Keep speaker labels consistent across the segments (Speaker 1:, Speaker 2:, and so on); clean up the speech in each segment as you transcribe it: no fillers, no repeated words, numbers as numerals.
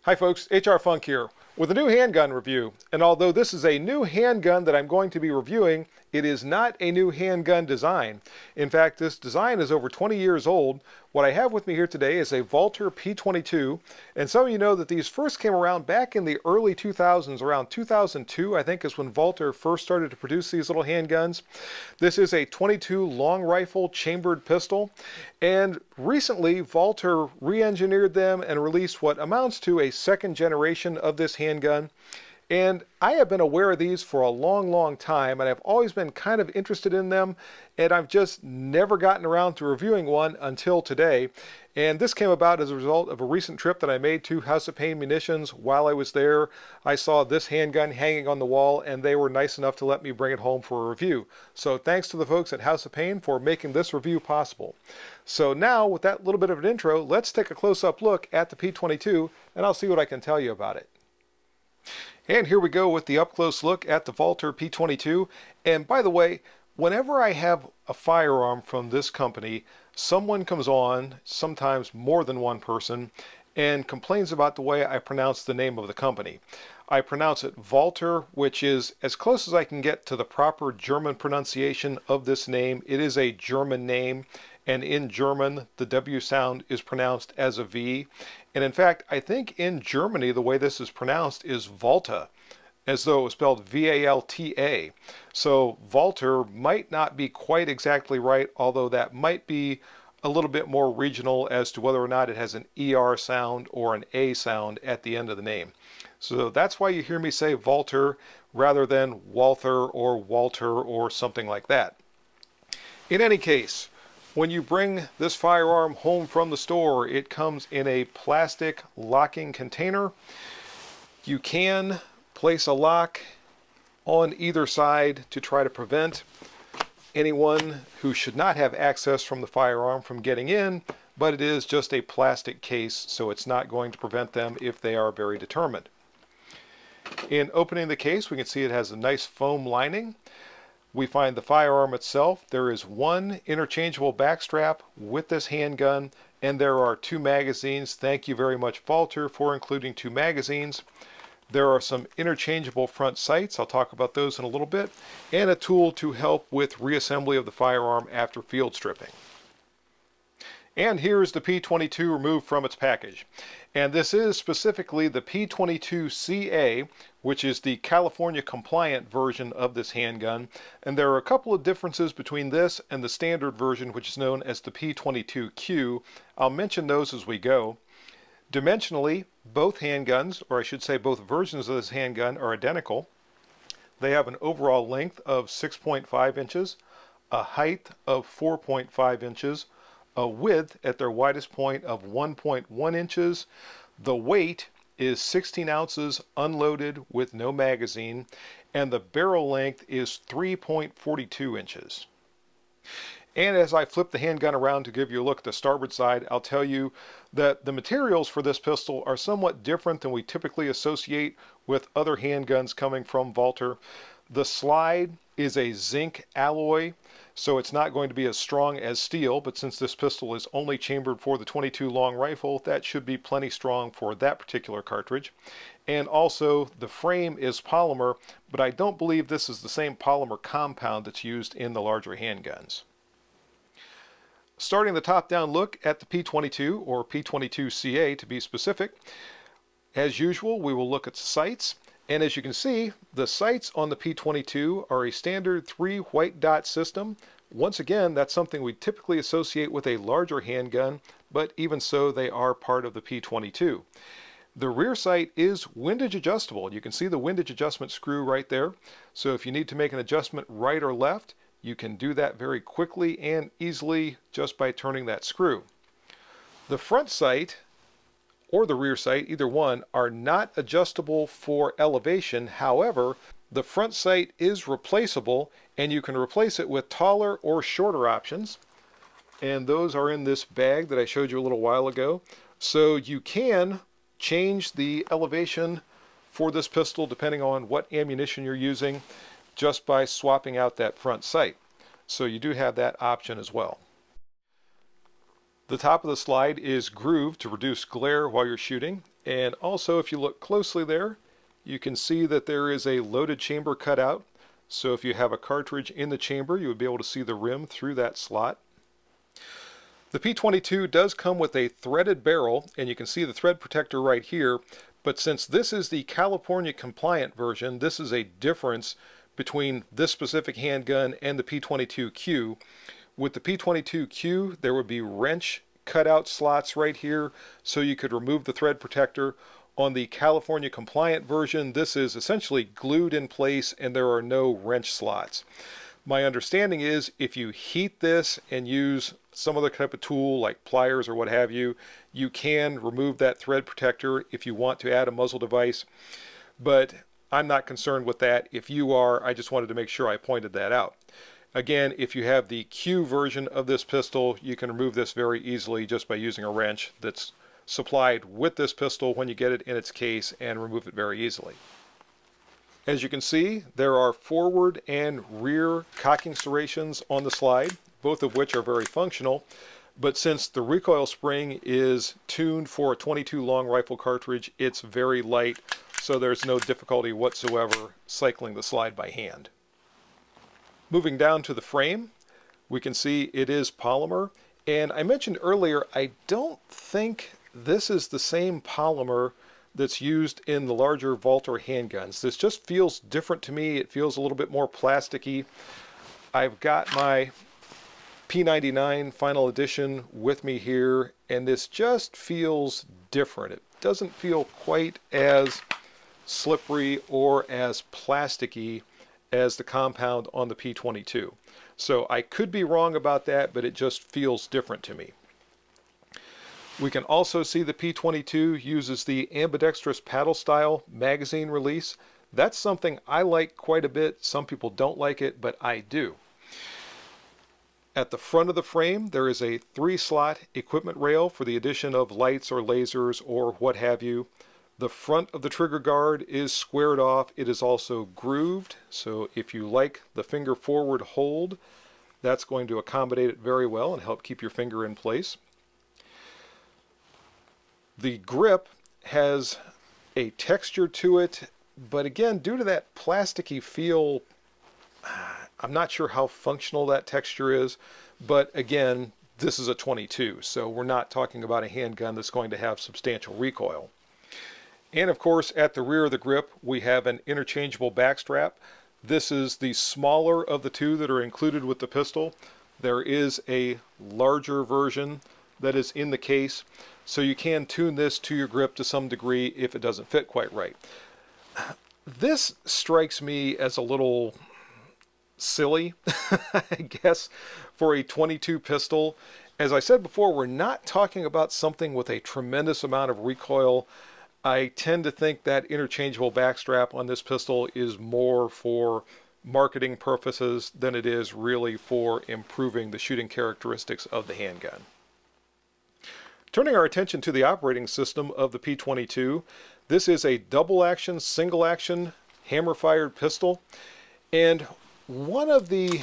Speaker 1: Hi folks, HR Funk here with a new handgun review. And although this is a new handgun that I'm going to be reviewing, it is not a new handgun design. In fact, this design is over 20 years old. What I have with me here today is a Walther P22. And some of you know that these first came around back in the early 2000s, around 2002, I think is when Walther first started to produce these little handguns. This is a 22 long rifle chambered pistol. And recently, Walther re-engineered them and released what amounts to a second generation of this handgun. And I have been aware of these for a long time, and I've always been kind of interested in them, and I've just never gotten around to reviewing one until today. And this came about as a result of a recent trip that I made to House of Pain Munitions. While I was there, I saw this handgun hanging on the wall, and they were nice enough to let me bring it home for a review. So thanks to the folks at House of Pain for making this review possible. So now, with that little bit of an intro, let's take a close-up look at the P22, and I'll see what I can tell you about it. And here we go with the up-close look at the Walther P22. And by the way, whenever I have a firearm from this company, someone comes on, sometimes more than one person, and complains about the way I pronounce the name of the company. I pronounce it Walther, which is as close as I can get to the proper German pronunciation of this name. It is a German name, and in German, the W sound is pronounced as a V. And in fact, I think in Germany, the way this is pronounced is Walther, as though it was spelled V-A-L-T-A. So Walther might not be quite exactly right, although that might be a little bit more regional as to whether or not it has an ER sound or an A sound at the end of the name. So that's why you hear me say Walther rather than Walther or something like that. In any case, when you bring this firearm home from the store, it comes in a plastic locking container. You can place a lock on either side to try to prevent anyone who should not have access from the firearm from getting in, but it is just a plastic case, so it's not going to prevent them if they are very determined. In opening the case, we can see it has a nice foam lining. We find the firearm itself. There is one interchangeable backstrap with this handgun, and there are two magazines. Thank you very much, Walther, for including two magazines. There are some interchangeable front sights. I'll talk about those in a little bit, and a tool to help with reassembly of the firearm after field stripping. And here's the P22 removed from its package. And this is specifically the P22CA, which is the California compliant version of this handgun. And there are a couple of differences between this and the standard version, which is known as the P22Q. I'll mention those as we go. Dimensionally, both handguns, or I should say both versions of this handgun, are identical. They have an overall length of 6.5 inches, a height of 4.5 inches, a width at their widest point of 1.1 inches. The weight is 16 ounces unloaded with no magazine, and the barrel length is 3.42 inches. And as I flip the handgun around to give you a look at the starboard side, I'll tell you that the materials for this pistol are somewhat different than we typically associate with other handguns coming from Walther. The slide is a zinc alloy, so it's not going to be as strong as steel, but since this pistol is only chambered for the 22 long rifle, that should be plenty strong for that particular cartridge. And also, the frame is polymer, but I don't believe this is the same polymer compound that's used in the larger handguns. Starting the top-down look at the P22, or P22CA to be specific, as usual, we will look at the sights. And as you can see, the sights on the P22 are a standard 3 white dot system. Once again, that's something we typically associate with a larger handgun, but even so, they are part of the P22. The rear sight is windage adjustable. You can see the windage adjustment screw right there. So if you need to make an adjustment right or left, you can do that very quickly and easily just by turning that screw. The front sight or the rear sight, either one, are not adjustable for elevation. However, the front sight is replaceable, and you can replace it with taller or shorter options. And those are in this bag that I showed you a little while ago. So you can change the elevation for this pistol depending on what ammunition you're using just by swapping out that front sight. So you do have that option as well. The top of the slide is grooved to reduce glare while you're shooting, and also if you look closely there, you can see that there is a loaded chamber cut out. So if you have a cartridge in the chamber, you would be able to see the rim through that slot. The P22 does come with a threaded barrel, and you can see the thread protector right here, but since this is the California compliant version, this is a difference between this specific handgun and the P22Q. With the P22Q, there would be wrench cutout slots right here, so you could remove the thread protector. On the California compliant version, this is essentially glued in place and there are no wrench slots. My understanding is if you heat this and use some other type of tool like pliers or what have you, you can remove that thread protector if you want to add a muzzle device. But I'm not concerned with that. If you are, I just wanted to make sure I pointed that out. Again, if you have the Q version of this pistol, you can remove this very easily just by using a wrench that's supplied with this pistol when you get it in its case, and remove it very easily. As you can see, there are forward and rear cocking serrations on the slide, both of which are very functional, but since the recoil spring is tuned for a 22 long rifle cartridge, it's very light, so there's no difficulty whatsoever cycling the slide by hand. Moving down to the frame, we can see it is polymer, and I mentioned earlier, I don't think this is the same polymer that's used in the larger Walther handguns. This just feels different to me. It feels a little bit more plasticky. I've got my P99 final edition with me here, and this just feels different. It doesn't feel quite as slippery or as plasticky as the compound on the P22. So I could be wrong about that, but it just feels different to me. We can also see the P22 uses the ambidextrous paddle style magazine release. That's something I like quite a bit. Some people don't like it, but I do. At the front of the frame, there is a 3-slot equipment rail for the addition of lights or lasers or what have you. The front of the trigger guard is squared off. It is also grooved, so if you like the finger forward hold, that's going to accommodate it very well and help keep your finger in place. The grip has a texture to it, but again, due to that plasticky feel, I'm not sure how functional that texture is, but again, this is a 22, so we're not talking about a handgun that's going to have substantial recoil. And of course, at the rear of the grip, we have an interchangeable backstrap. This is the smaller of the two that are included with the pistol. There is a larger version that is in the case, so you can tune this to your grip to some degree if it doesn't fit quite right. This strikes me as a little silly, I guess, for a 22 pistol. As I said before, we're not talking about something with a tremendous amount of recoil. I tend to think that interchangeable backstrap on this pistol is more for marketing purposes than it is really for improving the shooting characteristics of the handgun. Turning our attention to the operating system of the P22, this is a double action, single action hammer fired pistol. And one of the,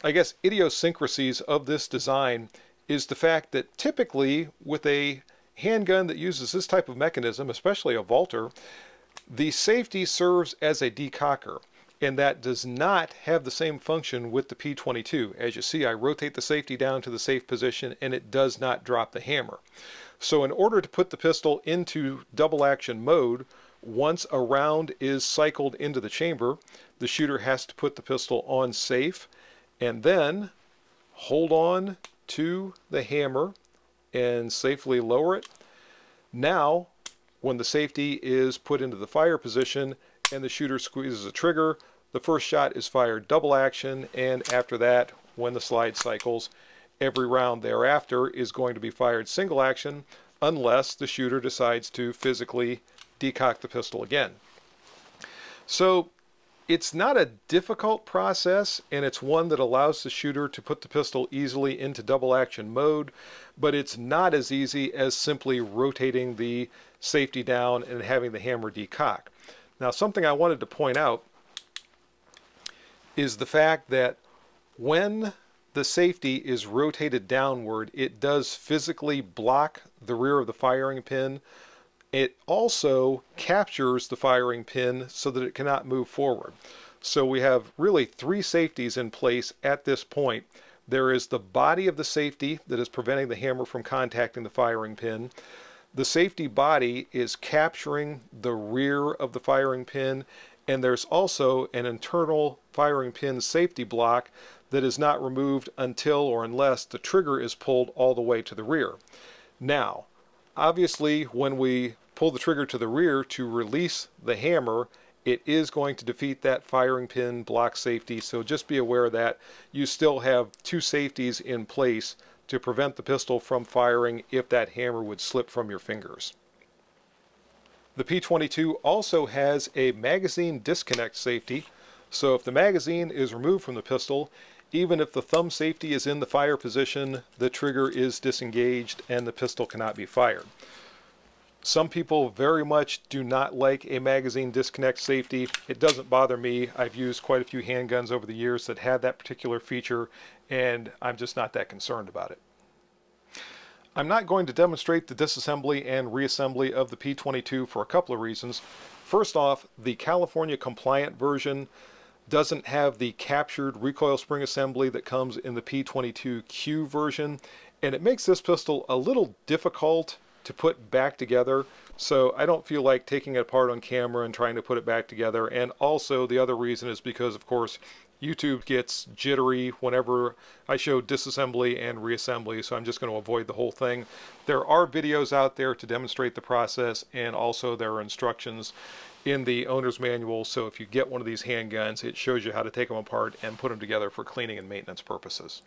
Speaker 1: I guess, idiosyncrasies of this design is the fact that typically with a handgun that uses this type of mechanism, especially a Walther, the safety serves as a decocker. And that does not have the same function with the P22. As you see, I rotate the safety down to the safe position and it does not drop the hammer. So in order to put the pistol into double action mode, once a round is cycled into the chamber, the shooter has to put the pistol on safe and then hold on to the hammer and safely lower it. Now, when the safety is put into the fire position and the shooter squeezes the trigger, the first shot is fired double action, and after that, when the slide cycles, every round thereafter is going to be fired single action unless the shooter decides to physically decock the pistol again. So it's not a difficult process, and it's one that allows the shooter to put the pistol easily into double action mode, but it's not as easy as simply rotating the safety down and having the hammer decock. Now, something I wanted to point out is the fact that when the safety is rotated downward, it does physically block the rear of the firing pin. It also captures the firing pin so that it cannot move forward. So we have really three safeties in place at this point. There is the body of the safety that is preventing the hammer from contacting the firing pin. The safety body is capturing the rear of the firing pin, and there's also an internal firing pin safety block that is not removed until or unless the trigger is pulled all the way to the rear. Now, obviously, when we pull the trigger to the rear to release the hammer, it is going to defeat that firing pin block safety, so just be aware that you still have two safeties in place to prevent the pistol from firing if that hammer would slip from your fingers. The P22 also has a magazine disconnect safety, so if the magazine is removed from the pistol, even if the thumb safety is in the fire position, the trigger is disengaged and the pistol cannot be fired. Some people very much do not like a magazine disconnect safety. It doesn't bother me. I've used quite a few handguns over the years that had that particular feature, and I'm just not that concerned about it. I'm not going to demonstrate the disassembly and reassembly of the P22 for a couple of reasons. First off, the California compliant version doesn't have the captured recoil spring assembly that comes in the P22Q version, and it makes this pistol a little difficult to put back together, so I don't feel like taking it apart on camera and trying to put it back together. And also the other reason is because, of course, YouTube gets jittery whenever I show disassembly and reassembly, so I'm just going to avoid the whole thing. There are videos out there to demonstrate the process, and also there are instructions in the owner's manual, so if you get one of these handguns, it shows you how to take them apart and put them together for cleaning and maintenance purposes.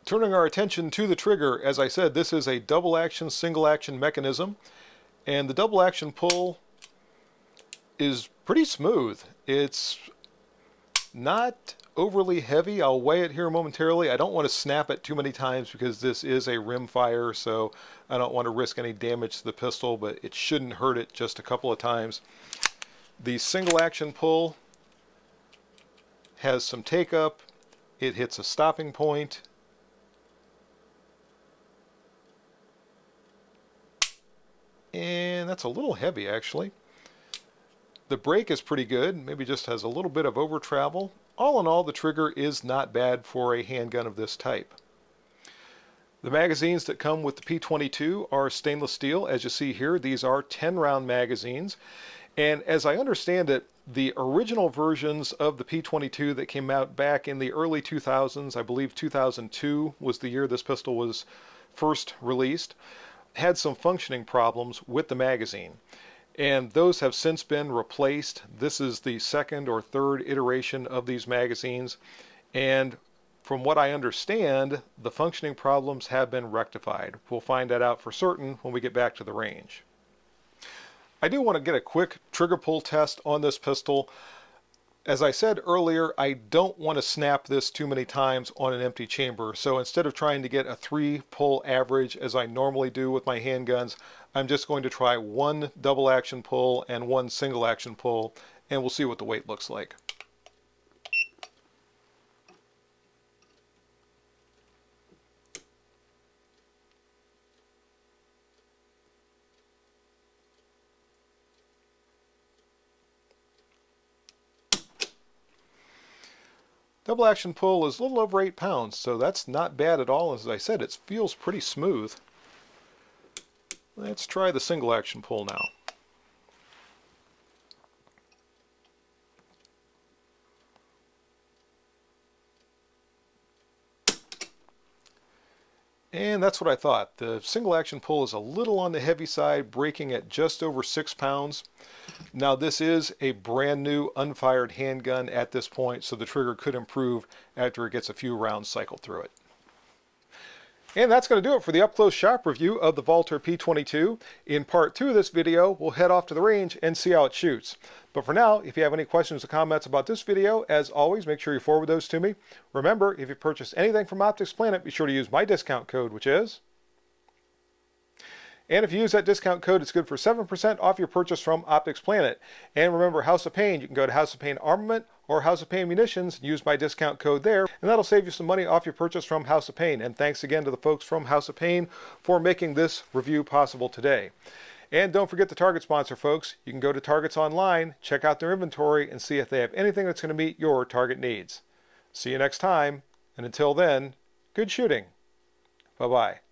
Speaker 1: Turning our attention to the trigger, as I said, this is a double action, single action mechanism, and the double action pull is pretty smooth. It's not overly heavy. I'll weigh it here momentarily. I don't want to snap it too many times because this is a rim fire, so I don't want to risk any damage to the pistol, but it shouldn't hurt it just a couple of times. The single action pull has some take up. It hits a stopping point. And that's a little heavy, actually. The brake is pretty good, maybe just has a little bit of over travel. All in all, the trigger is not bad for a handgun of this type. The magazines that come with the P22 are stainless steel. As you see here, these are 10-round magazines. And as I understand it, the original versions of the P22 that came out back in the early 2000s, I believe 2002 was the year this pistol was first released, had some functioning problems with the magazine, and those have since been replaced. This is the second or third iteration of these magazines, and from what I understand, the functioning problems have been rectified. We'll find that out for certain when we get back to the range. I do want to get a quick trigger pull test on this pistol. As I said earlier, I don't want to snap this too many times on an empty chamber, so instead of trying to get a 3-pull average as I normally do with my handguns, I'm just going to try one double action pull and one single action pull, and we'll see what the weight looks like. Double action pull is a little over 8 pounds, so that's not bad at all. As I said, it feels pretty smooth. Let's try the single action pull now. And that's what I thought. The single action pull is a little on the heavy side, breaking at just over 6 pounds. Now this is a brand new unfired handgun at this point, so the trigger could improve after it gets a few rounds cycled through it. And that's going to do it for the up-close shop review of the Walther P22. In part 2 of this video, we'll head off to the range and see how it shoots. But for now, if you have any questions or comments about this video, as always, make sure you forward those to me. Remember, if you purchase anything from Optics Planet, be sure to use my discount code, which is... And if you use that discount code, it's good for 7% off your purchase from Optics Planet. And remember, House of Pain, you can go to House of Pain Armament or House of Pain Munitions and use my discount code there, and that'll save you some money off your purchase from House of Pain. And thanks again to the folks from House of Pain for making this review possible today. And don't forget the Target sponsor, folks. You can go to Target's online, check out their inventory, and see if they have anything that's going to meet your Target needs. See you next time, and until then, good shooting. Bye-bye.